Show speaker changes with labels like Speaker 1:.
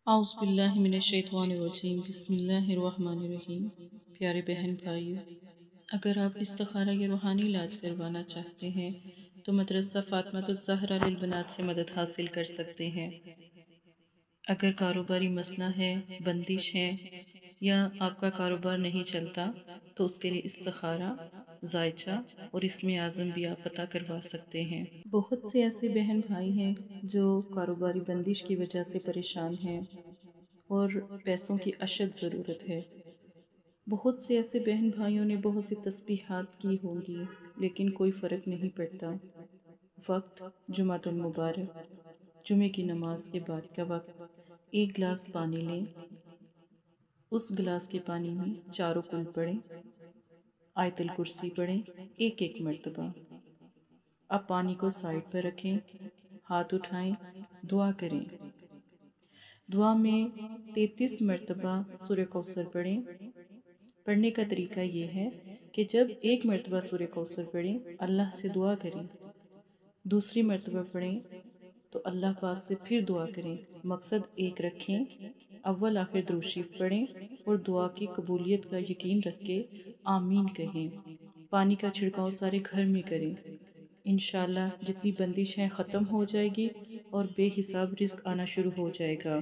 Speaker 1: اعوذ باللہ من الشیطان الرجیم، بسم اللہ الرحمن الرحیم۔ پیارے بہن بھائیو، اگر آپ استخارہ یا روحانی علاج کروانا چاہتے ہیں تو مدرسہ فاطمہ الزہرا للبنات سے مدد حاصل کر سکتے ہیں۔ اگر کاروباری مسئلہ ہے، بندش ہے یا آپ کا کاروبار نہیں چلتا تو اس کے لیے استخارہ، ذائچہ اور اسم اعظم بھی آپ پتہ کروا سکتے ہیں۔ بہت سے ایسے بہن بھائی ہیں جو کاروباری بندش کی وجہ سے پریشان ہیں اور پیسوں کی اشد ضرورت ہے۔ بہت سے ایسے بہن بھائیوں نے بہت سی تسبیحات کی ہوں گی لیکن کوئی فرق نہیں پڑتا۔ وقت جمعۃ المبارک، جمعے کی نماز کے بعد کا وقت، ایک گلاس پانی لیں، اس گلاس کے پانی میں چاروں کل پڑھیں، آیت الکرسی پڑھیں ایک ایک مرتبہ۔ اب پانی کو سائڈ پر رکھیں، ہاتھ اٹھائیں، دعا کریں۔ دعا میں 33 مرتبہ سورہ کوثر پڑھیں۔ پڑھنے کا طریقہ یہ ہے کہ جب ایک مرتبہ سورہ کوثر پڑھیں اللہ سے دعا کریں، دوسری مرتبہ پڑھیں تو اللہ پاک سے پھر دعا کریں، مقصد ایک رکھیں، اول آخر درود شریف پڑھیں اور دعا کی قبولیت کا یقین رکھ کے آمین کہیں۔ پانی کا چھڑکاؤ سارے گھر میں کریں، انشاءاللہ جتنی بندش ہے ختم ہو جائے گی اور بے حساب رزق آنا شروع ہو جائے گا۔